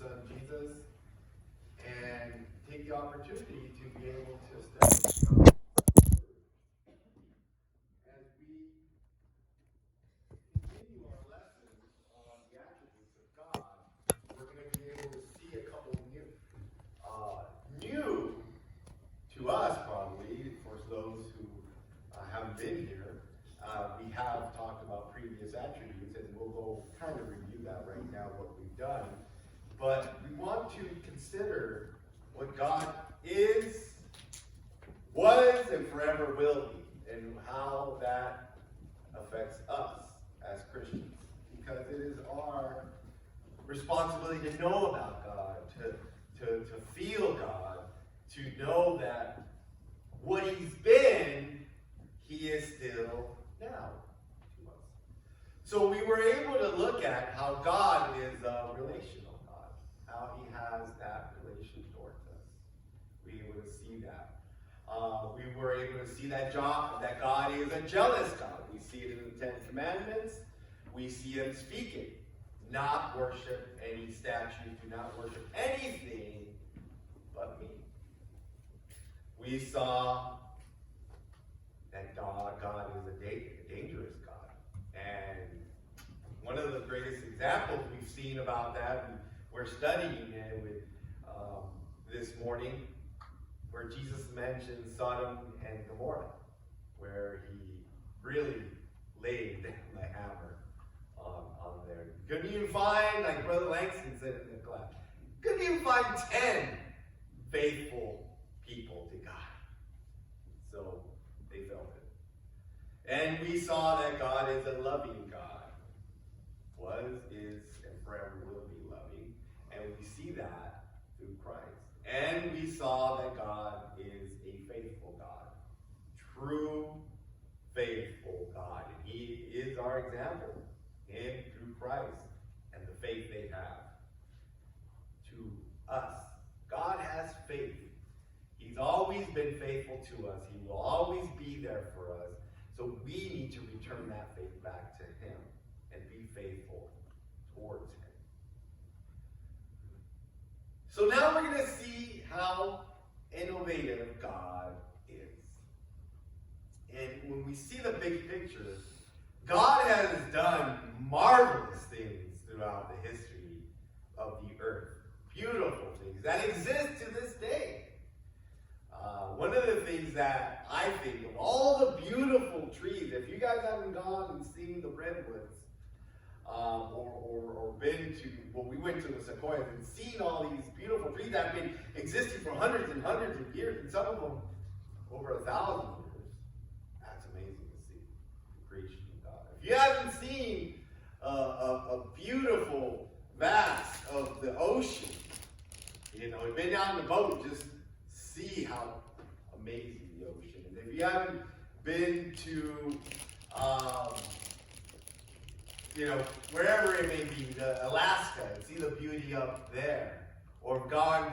Son Jesus and take the opportunity to be able to study as we continue our lessons on the attributes of God. We're going to be able to see a couple new to us probably, for those who haven't been here. We have talked about previous attributes, and we'll go kind of review that right now, what we've done. But we want to consider what God is, was, and forever will be, and how that affects us as Christians. Because it is our responsibility to know about God, to feel God, to know that what He's been, He is still now to us. So we were able to look at how God is a relational God, how He has that relation towards us. We were able to see that. We were able to see that God is a jealous God. We see it in the Ten Commandments. We see Him speaking. Not worship any statues. Do not worship anything but me. We saw that God is a dangerous God. And one of the greatest examples we've seen about that, and we're studying it with this morning, where Jesus mentions Sodom and Gomorrah, where He really laid the hammer on there. Couldn't even find, like Brother Langston said in the class, couldn't even find 10 faithful people to God. So they felt it. And we saw that God is a loving God. Was, is, and forever will be loving. And we see that through Christ. And we saw that God is a faithful God. True, faithful God. And He is our example in through Christ and the faith they have. To us. God has faith. He's always been faithful to us. He will always be there for us. So we need to return that faith back to Him and be faithful towards Him. So now we're going to see how innovative God is. And when we see the big picture, God has done marvelous things throughout the history of the earth. Beautiful things that exist to this day. One of the things that I think of all the beautiful trees, if you guys haven't gone and seen the redwoods, or been to, well, we went to the sequoias and seen all these beautiful trees that have been existing for hundreds and hundreds of years, and some of them over 1,000 years. That's amazing to see the creation of God. If you haven't seen a beautiful vast of the ocean, you've been down the boat, just see how amazing the ocean is. If you haven't been to, wherever it may be, Alaska, and see the beauty up there, or gone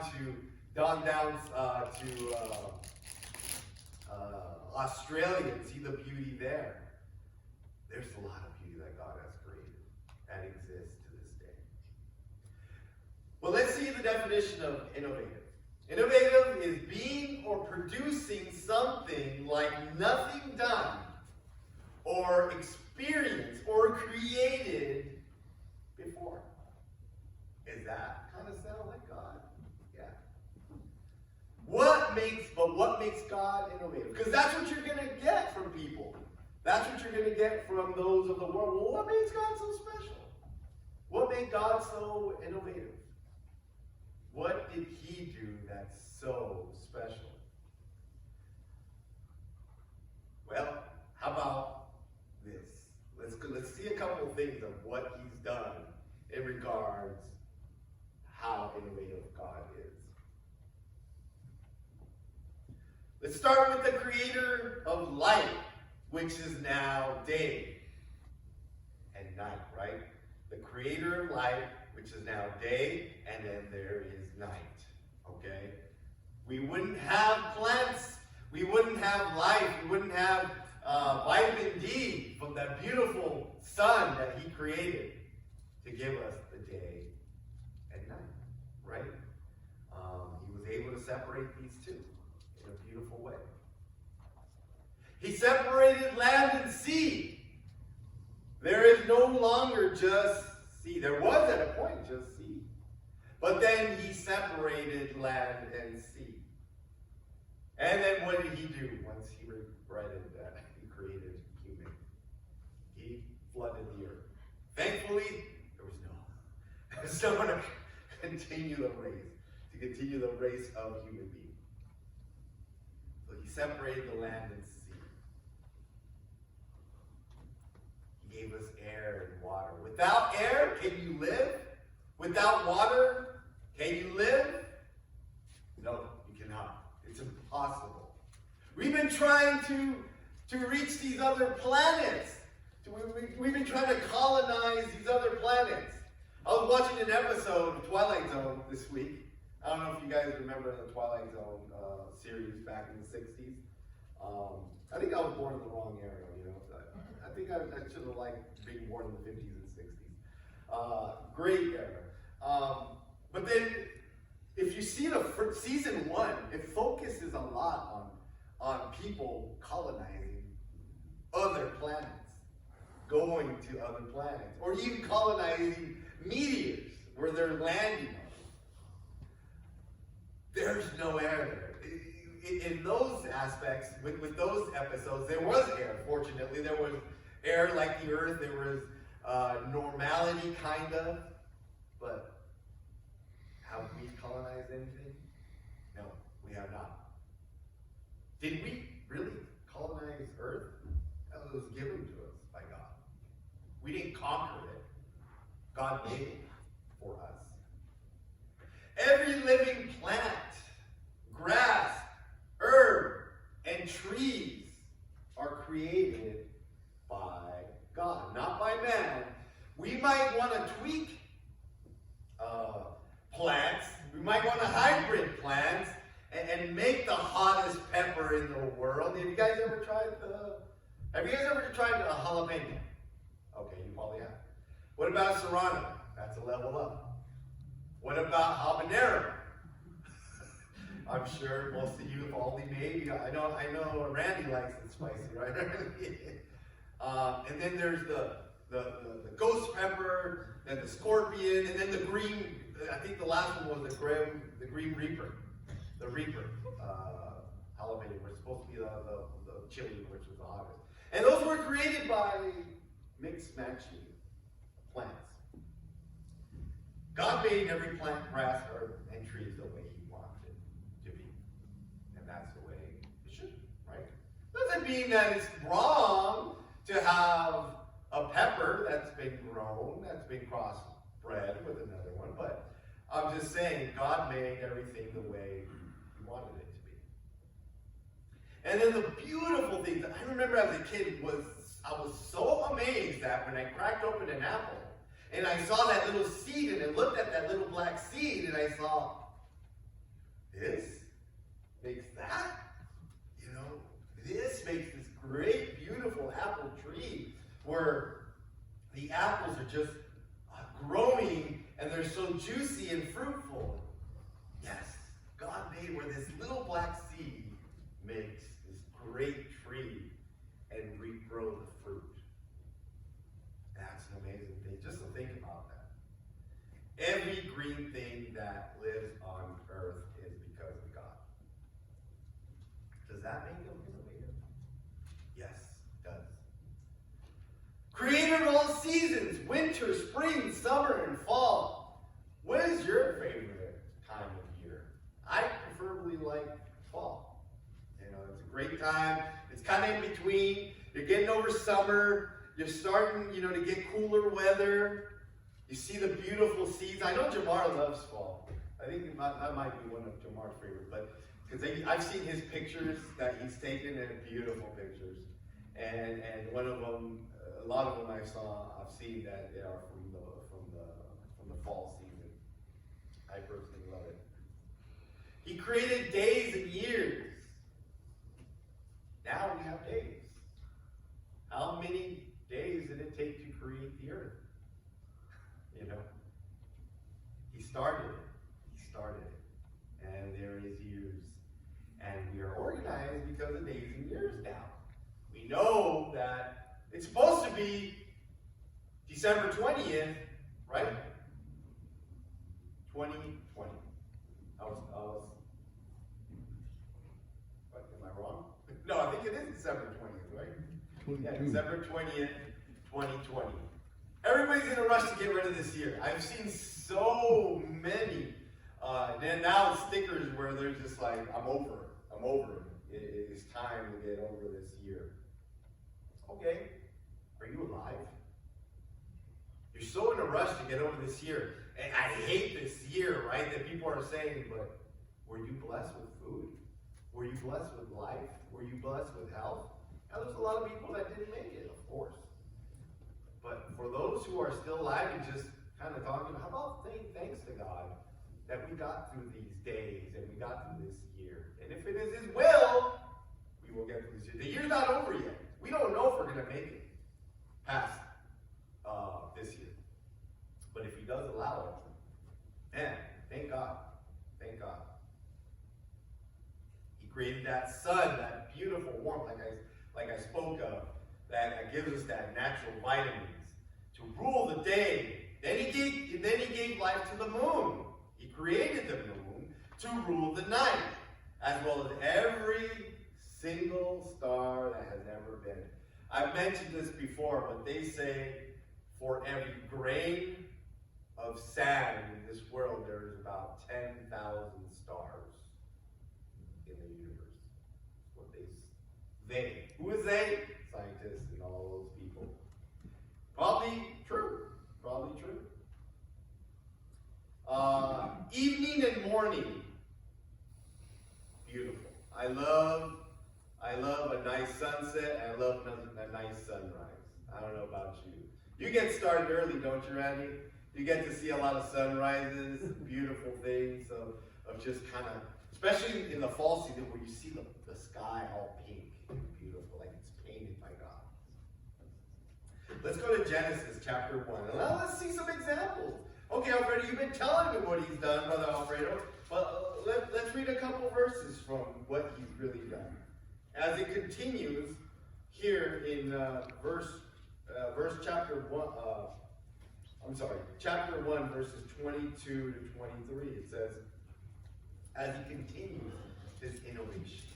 down to Australia and see the beauty there. There's a lot of beauty that God has created that exists to this day. Well, let's see the definition of innovative. Innovative is being or producing something like nothing done or experienced or created before. Is that kind of sound like God? Yeah. What makes God innovative? Because that's what you're going to get from people. That's what you're going to get from those of the world. Well, what makes God so special? What made God so innovative? What did He do that's so special? Well, how about this? Let's see a couple of things of what He's done in regards how innovative God is. Let's start with the creator of light, which is now day and night, right? The creator of light, which is now day, and then there is night, okay? We wouldn't have plants, we wouldn't have life, we wouldn't have vitamin D from that beautiful sun that He created to give us the day and night. these two in a beautiful way. He separated land and sea. There is no longer just sea. There was at a point just sea. But then he separated land and sea. And then what did he do once he regretted that? He created human. He flooded the earth. Thankfully, there was Noah. Someone to continue the race of human beings. So he separated the land and sea. He gave us air and water. Without air, can you live? Without water, can you live? No, you cannot. It's impossible. We've been trying to reach these other planets. We've been trying to colonize these other planets. I was watching an episode of Twilight Zone this week. I don't know if you guys remember the Twilight Zone series back in the 60s. I think I was born in the wrong era, you know. I think I should have liked being born in the 50s and 60s. Great era. But then, if you see season 1, it focuses a lot on people colonizing other planets, going to other planets, or even colonizing meteors where they're landing on. There's no air there. In those aspects, with those episodes, there was air, fortunately. There was air like the earth. There was normality, kind of. But have we colonized anything? No, we have not. Did we really colonize earth? That was given to us by God. We didn't conquer it. God made it for us. Every living plant, grass, herb, and trees are created by God, not by man. We might want to tweak plants. We might want to hybrid plants and make the hottest pepper in the world. Have you guys ever tried a jalapeno? Okay, you probably have. What about serrano? That's a level up. What about habanero? I'm sure most of you have only maybe. I know Randy likes it spicy, right? And then there's the ghost pepper, and the scorpion, and then the green. I think the last one was the green reaper, the reaper jalapeno, which is supposed to be the chili, which is the hottest. And those were created by mixed matching plants. God made every plant, grass, herb, and trees the way He wanted it to be, and that's the way it should be, right? Doesn't mean that it's wrong to have a pepper that's been grown, that's been crossbred with another one, but I'm just saying God made everything the way He wanted it to be. And then the beautiful thing that I remember as a kid was I was so amazed that when I cracked open an apple and I saw that little seed and I looked at that little black seed and I saw, this makes that? You know, this makes this great, beautiful apple tree where the apples are just growing and they're so juicy and fruitful. Yes, God made where this little black seed makes this great tree and regrow the fruit. That's an amazing thing. Just to think about that. Every green thing that lives on earth is because of God. Does that make Him innovative? Yes, it does. Creator of all seasons, winter, spring, summer, and fall. What is your favorite time of year? I preferably like fall. You know, it's a great time. It's kind of in between. You're getting over summer. You're starting, to get cooler weather. You see the beautiful seeds. I know Jamar loves fall. I think that might be one of Jamar's favorites, but because I've seen his pictures that he's taken, and beautiful pictures. And one of them, a lot of them I've seen that they are from the fall season. I personally love it. He created days and years. Now we have days. How many days did it take to create the earth? He started it. And there is years And we are organized because of days and years now. We know that it's supposed to be December 20th, right? 2020. What, am I wrong? No, I think it is December 20th, right? 22. Yeah, December 20th, 2020. Everybody's in a rush to get rid of this year. I've seen so many. And now stickers where they're just like, I'm over it. I'm over it. It is time to get over this year. Okay, are you alive? You're so in a rush to get over this year. And I hate this year, right? That people are saying, but were you blessed with food? Were you blessed with life? Were you blessed with health? Now, there's a lot of people that didn't make it, of course. But for those who are still alive and just kind of talking, how about saying thanks to God that we got through these days and we got through this year? And if it is His will, we will get through this year. The year's not over yet. We don't know if we're going to make it past this year. But if He does allow it, man, thank God. Thank God. He created that sun, that beautiful warmth, like I spoke of, that gives us that natural vitamins to rule the day. Then he gave life to the moon. He created the moon to rule the night, as well as every single star that has ever been. I've mentioned this before, but they say for every grain of sand in this world, there is about 10,000 stars in the universe. What they, who is they? Scientists and all those people. Probably true. Probably true. Evening and morning. Beautiful. I love a nice sunset. I love a nice sunrise. I don't know about you. You get started early, don't you, Randy? You get to see a lot of sunrises, beautiful things of just kind of, especially in the fall season where you see the sky all pink and beautiful, like it's painted by God. Let's go to Genesis chapter 1. And now let's see some examples. Okay, Alfredo, you've been telling me what He's done, Brother Alfredo, but let's read a couple verses from what He's really done. As it continues here in chapter 1, verses 22 to 23, it says, as He continues His innovation.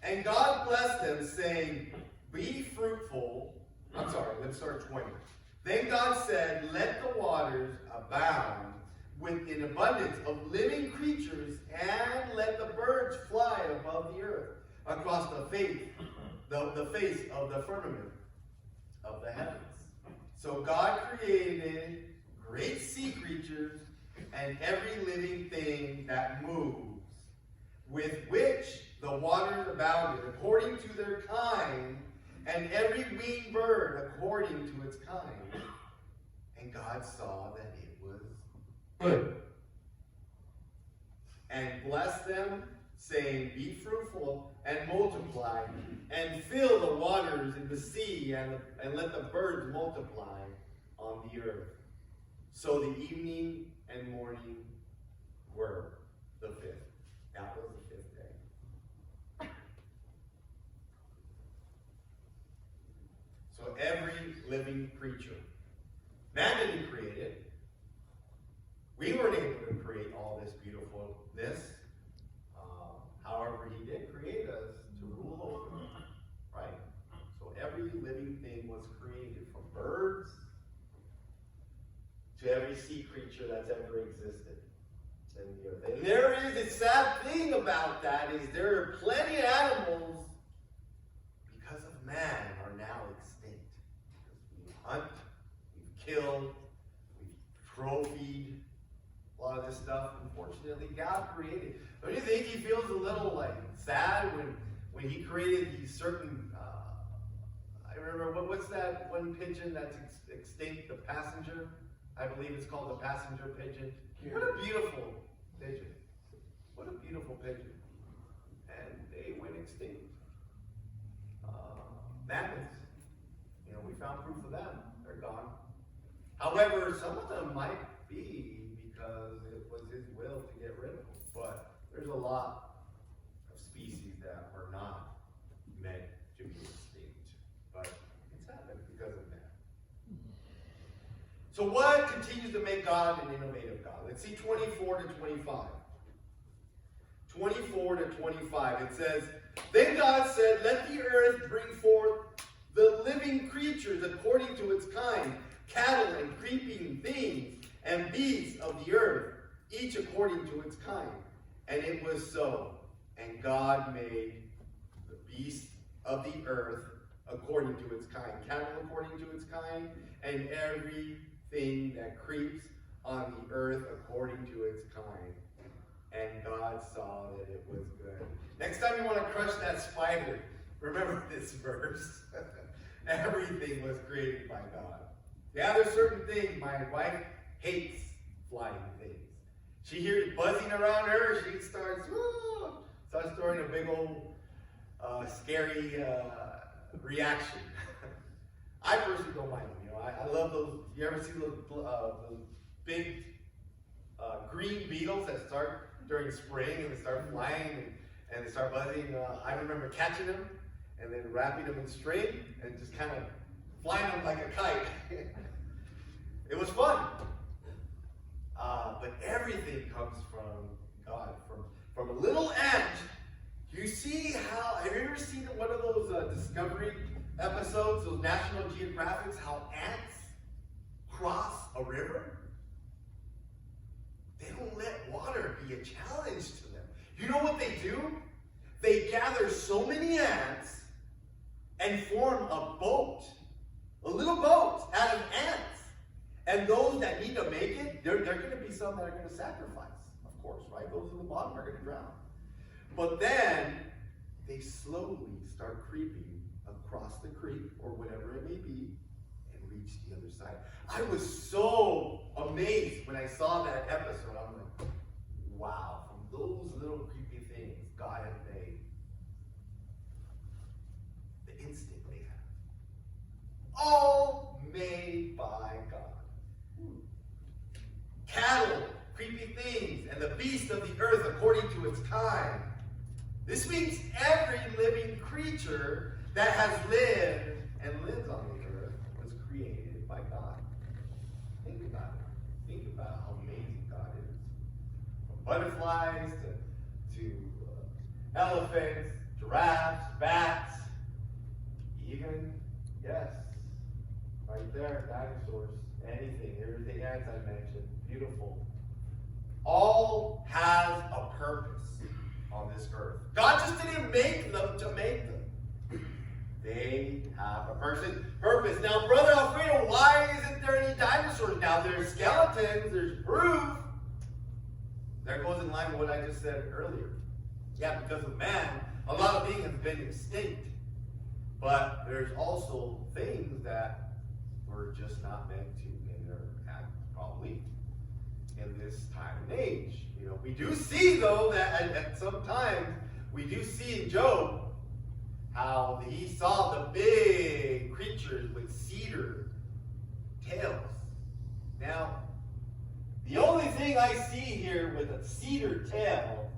And God blessed them, saying, be fruitful. Let's start 20. Then God said, let the waters abound with an abundance of living creatures, and let the birds fly above the earth, across the face of the firmament of the heavens. So God created great sea creatures and every living thing that moves, with which the waters abounded according to their kind, and every winged bird according to its kind. And God saw that it was good. And blessed them, saying, be fruitful and multiply, and fill the waters in the sea, and let the birds multiply on the earth. So the evening and morning were the fifth. That was the fifth day. So every living creature. Man didn't create it. We weren't able to create all this beautifulness. However, He did create us to rule over them, right? So every living thing was created, from birds to every sea creature that's ever existed in the earth. And there is a sad thing about that, is there are plenty of animals, because of man, are now extinct. We hunt, we've killed, we've trophied a lot of this stuff. Unfortunately, God created. Don't you think He feels a little like sad when He created these certain? I remember what's that one pigeon that's extinct? The passenger. I believe it's called the passenger pigeon. What a beautiful pigeon! What a beautiful pigeon! And they went extinct. Mammoths. We found proof of them. They're gone. However, some of them might be because it was His will to get rid of them. But there's a lot So what continues to make God an innovative God? Let's see 24 to 25. 24 to 25, it says, Then God said, Let the earth bring forth the living creatures according to its kind, cattle and creeping things, and beasts of the earth, each according to its kind. And it was so. And God made the beasts of the earth according to its kind, cattle according to its kind, and everything that creeps on the earth according to its kind. And God saw that it was good. Next time you want to crush that spider, remember this verse. Everything was created by God. Yeah, there's certain things. My wife hates flying things. She hears buzzing around her, she starts throwing a big old scary reaction. I personally don't mind them. You know, I love those. You ever see those big green beetles that start during spring and they start flying and they start buzzing? I remember catching them and then wrapping them in string and just kind of flying them like a kite. It was fun. But everything comes from God. From a little ant. You see how, have you ever seen one of those Discovery episodes, those National Geographics, how ants cross a river? They don't let water be a challenge to them. You know what they do? They gather so many ants and form a boat. A little boat out of ants. And those that need to make it, there are going to be some that are going to sacrifice, of course, right? Those at the bottom are going to drown. But then they slowly start creeping across the creek or whatever it may be and reach the other side. I was so amazed when I saw that episode. I'm like, wow, from those little creepy things God had made, the instinct they have. All made by God. Cattle, creepy things, and the beasts of the earth according to its kind. This means every living creature that has lived and lives on the earth was created by God. Think about it. Think about how amazing God is. From butterflies to elephants, giraffes, bats, even, yes, right there, dinosaurs, anything, everything else I mentioned, beautiful. All has a purpose on this earth. God just didn't make them to make them. They have a purpose. Now, Brother Alfredo, why isn't there any dinosaurs? Now, there's skeletons, there's proof. That goes in line with what I just said earlier. Yeah, because of man, a lot of things have been extinct. But there's also things that were just not meant to, and they're probably in this time and age. You know, we do see though that at some times we do see in Job how he saw the big creatures with cedar tails. Now, the only thing I see here with a cedar tail,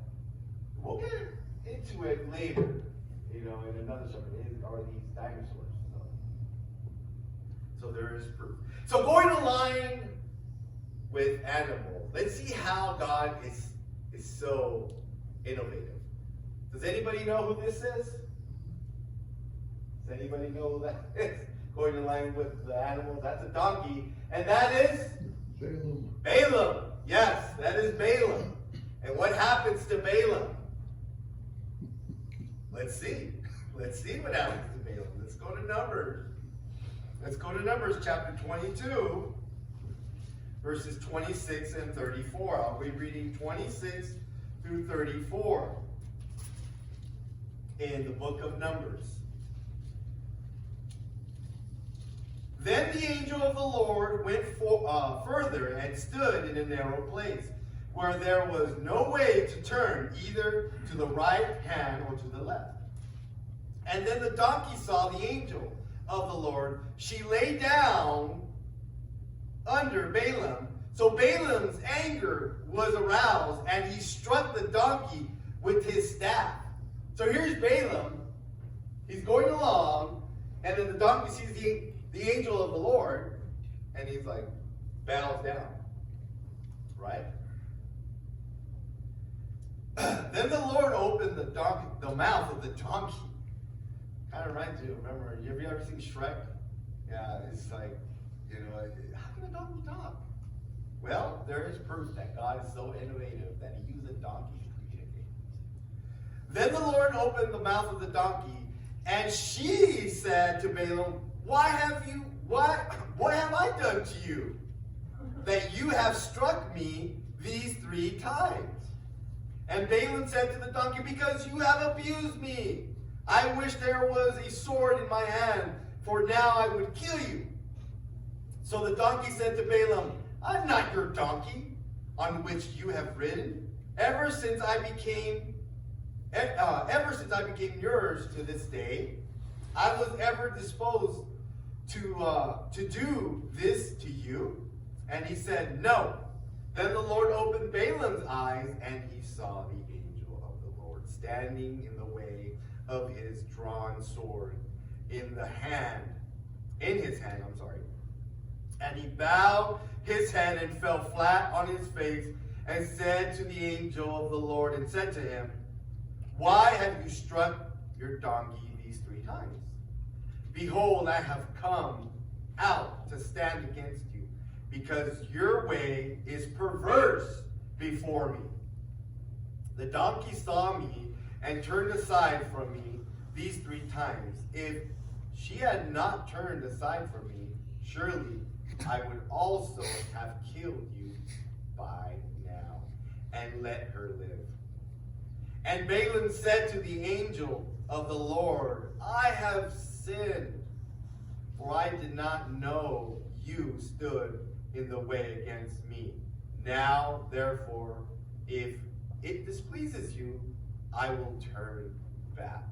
we'll get into it later, you know, in another sermon, are these dinosaurs. So there is proof. So going to line with animals, let's see how God is so innovative. Does anybody know who this is? Does anybody know who that is? Going to line with the animals, that's a donkey. And that is? Balaam. Balaam. Yes, that is Balaam. And what happens to Balaam? Let's see. Let's see what happens to Balaam. Let's go to Numbers. Let's go to Numbers chapter 22, verses 26 and 34. I'll be reading 26 through 34 in the book of Numbers. Then the angel of the Lord went further and stood in a narrow place, where there was no way to turn either to the right hand or to the left. And then the donkey saw the angel of the Lord. She lay down under Balaam. So Balaam's anger was aroused, and he struck the donkey with his staff. So here's Balaam. He's going along, and then the donkey sees the angel of the Lord, and he's like, bows down. Right? Then the Lord opened the mouth of the donkey. Kind of reminds you, remember, have you ever seen Shrek? Yeah, it's like, how can a donkey talk? Well, there is proof that God is so innovative that he used a donkey to communicate. Then the Lord opened the mouth of the donkey, and she said to Balaam, what have I done to you, that you have struck me these 3 times? And Balaam said to the donkey, because you have abused me. I wish there was a sword in my hand, for now I would kill you. So the donkey said to Balaam, I'm not your donkey on which you have ridden. Ever since I became yours to this day, I was ever disposed to do this to you. And he said, no. Then the Lord opened Balaam's eyes, and he saw the angel of the Lord standing in the way of his drawn sword in his hand. And he bowed his head and fell flat on his face and said to the angel of the Lord, and said to him, why have you struck your donkey these 3 times? Behold, I have come out to stand against you, because your way is perverse before me. The donkey saw me and turned aside from me these 3 times. If she had not turned aside from me, surely I would also have killed you by now and let her live. And Balaam said to the angel of the Lord, I have sinned, for I did not know you stood in the way against me. Now, therefore, if it displeases you, I will turn back.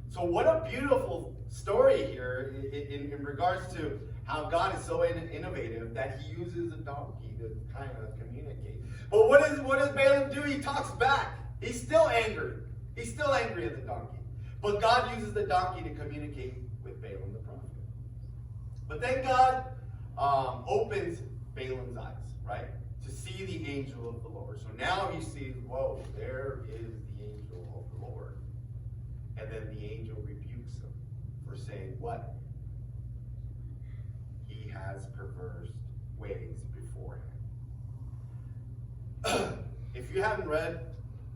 So what a beautiful story here in regards to how God is so innovative that he uses a donkey to kind of communicate. But what does Balaam do? He talks back. He's still angry. He's still angry at the donkey. But God uses the donkey to communicate with Balaam the prophet. But then God opens Balaam's eyes, right? To see the angel of the Lord. So now he sees, whoa, there is the angel of the Lord. And then the angel rebukes him for saying what? He has perverse ways before him. If you haven't read,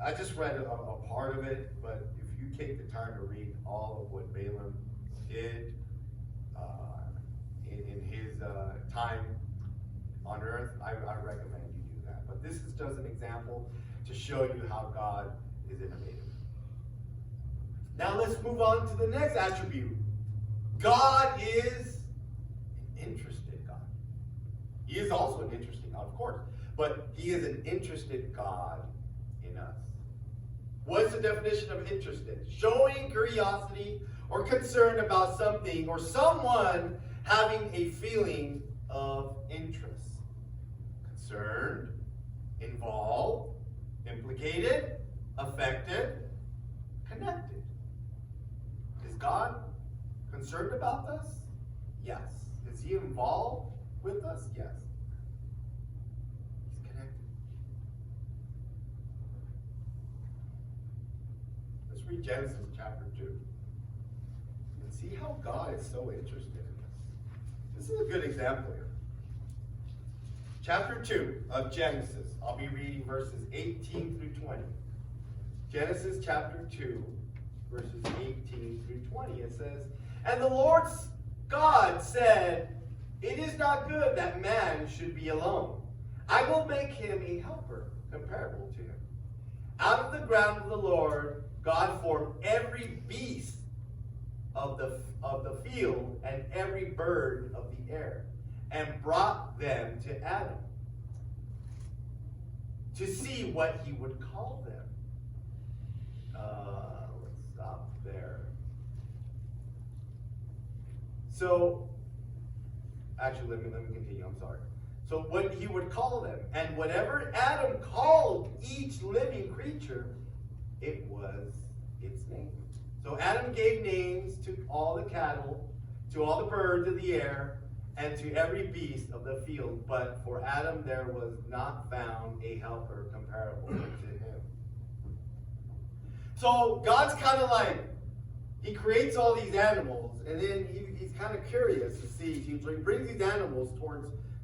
I just read a part of it, but if you take the time to read all of what Balaam did in his time on earth, I recommend you do that. But this is just an example to show you how God is innovative. Now let's move on to the next attribute. God is an interested God. He is also an interesting God, of course, but he is an interested God in us. What's the definition of interested? Showing curiosity or concern about something or someone, having a feeling of interest. Concerned, involved, implicated, affected, connected. Is God concerned about us? Yes. Is he involved with us? Yes. He's connected. Let's read Genesis chapter 2 and see how God is so interested in us. This is a good example here. Chapter 2 of Genesis. I'll be reading verses 18 through 20. Genesis chapter 2, verses 18 through 20. It says, and the Lord God said, it is not good that man should be alone. I will make him a helper comparable to him. Out of the ground of the Lord, God formed every beast of the field and every bird of the air, and brought them to Adam to see what he would call them. Let's stop there. So, actually, let me continue. I'm sorry. So, what he would call them, and whatever Adam called each living creature, it was its name. So Adam gave names to all the cattle, to all the birds of the air, and to every beast of the field, but for Adam there was not found a helper comparable to him. So God's kind of like, he creates all these animals, and then he's kind of curious to see. He brings these animals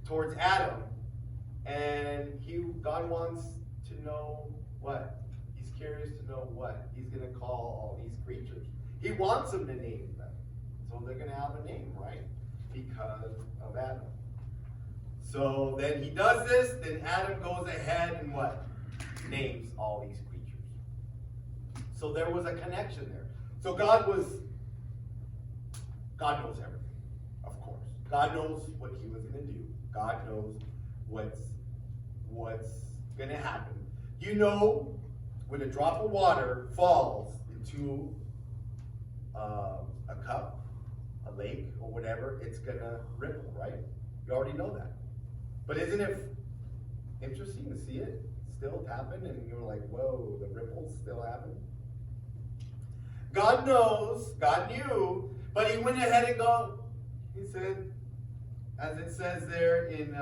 towards Adam, and God wants to know what? He's curious to know what he's going to call all these creatures. He wants them to name them. So they're going to have a name, right? Because of Adam. So then he does this, then Adam goes ahead and what? Names all these creatures. So there was a connection there. So God knows everything, of course. God knows what he was going to do. God knows what's going to happen. You know, when a drop of water falls into a cup, a lake, or whatever, it's going to ripple, right? You already know that. But isn't it interesting to see it still happen? And you're like, whoa, the ripples still happen? God knows, God knew, but he went ahead and he said, as it says there in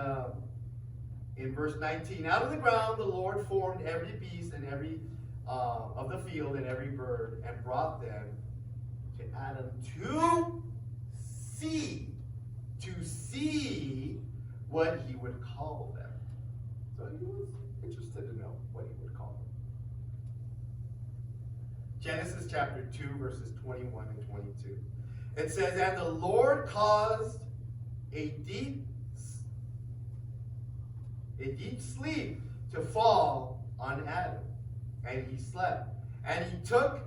verse 19, out of the ground the Lord formed every beast and every of the field and every bird, and brought them to Adam to see what he would call them. So he was interested to know what he would call them. Genesis chapter 2, verses 21 and 22. It says, and the Lord caused a deep sleep to fall on Adam, and he slept. And he took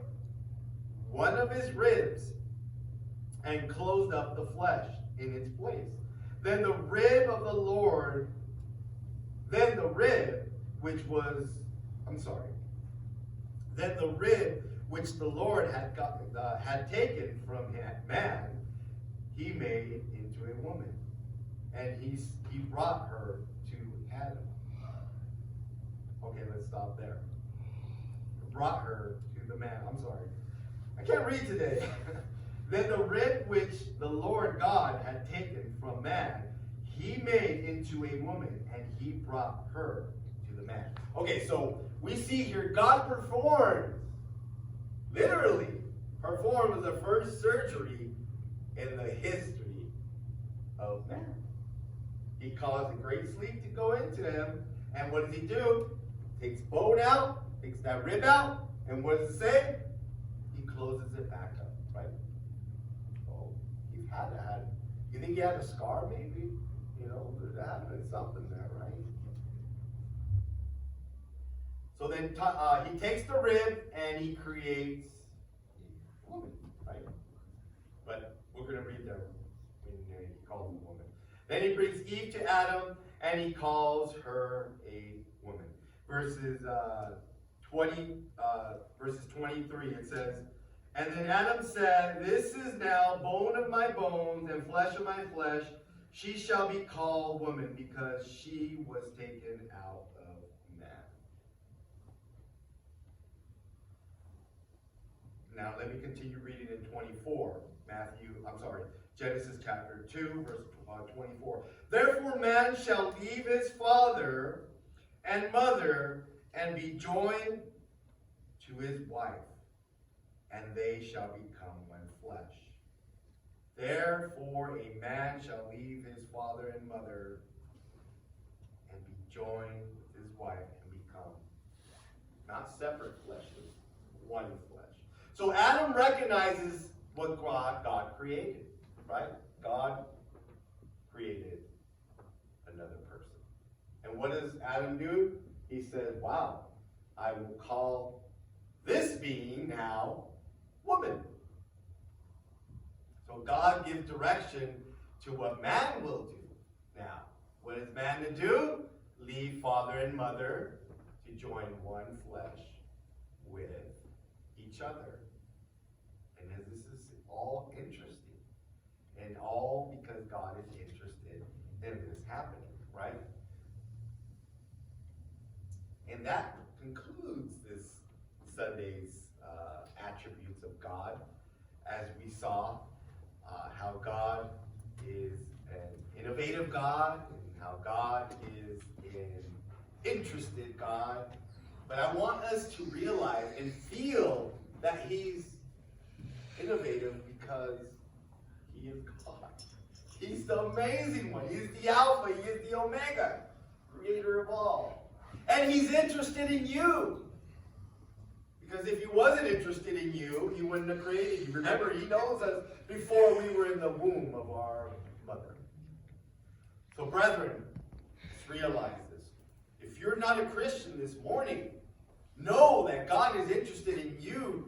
one of his ribs and closed up the flesh in its place. Then the rib which the Lord had taken from man, he made into a woman, and he brought her to Adam. Okay, let's stop there. Brought her to the man. I'm sorry, I can't read today. Then the rib which the Lord God had taken from man, he made into a woman, and he brought her to the man. Okay, so we see here God literally performed the first surgery in the history of man. He caused a great sleep to go into him, and what does he do? Takes bone out, takes that rib out, and what does it say? He closes it back up, right? Oh, he had to have. You think he had a scar, maybe? You know, there had to been something there, right? So then he takes the rib and he creates a woman, right? But we're going to read that when he calls her a woman. Then he brings Eve to Adam and he calls her a woman. Verses 23, it says, and then Adam said, this is now bone of my bones and flesh of my flesh. She shall be called woman because she was taken out of man. Now let me continue reading in 24. Genesis chapter 2, verse 24. Therefore man shall leave his father and mother and be joined to his wife, and they shall become one flesh. Therefore a man shall leave his father and mother and be joined with his wife and become not separate fleshes, one flesh. So Adam recognizes what God created, right? God created another person. And what does Adam do? He says, wow, I will call this being now woman. So God gives direction to what man will do. Now, what is man to do? Leave father and mother to join one flesh with each other. And this is all interesting. And all because God is interested in this happening, right? And that concludes this Sunday's attributes of God, as we saw how God is an innovative God, and how God is an interested God. But I want us to realize and feel that He's innovative because He is God. He's the amazing one. He's the Alpha. He is the Omega, creator of all. And He's interested in you. Because if He wasn't interested in you, He wouldn't have created you. Remember, He knows us before we were in the womb of our mother. So brethren, let's realize this. If you're not a Christian this morning, know that God is interested in you,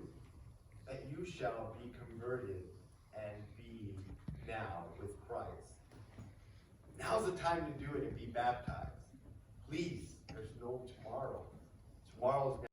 that you shall be converted and be now with Christ. Now's the time to do it and be baptized. Please, there's no tomorrow. Tomorrow's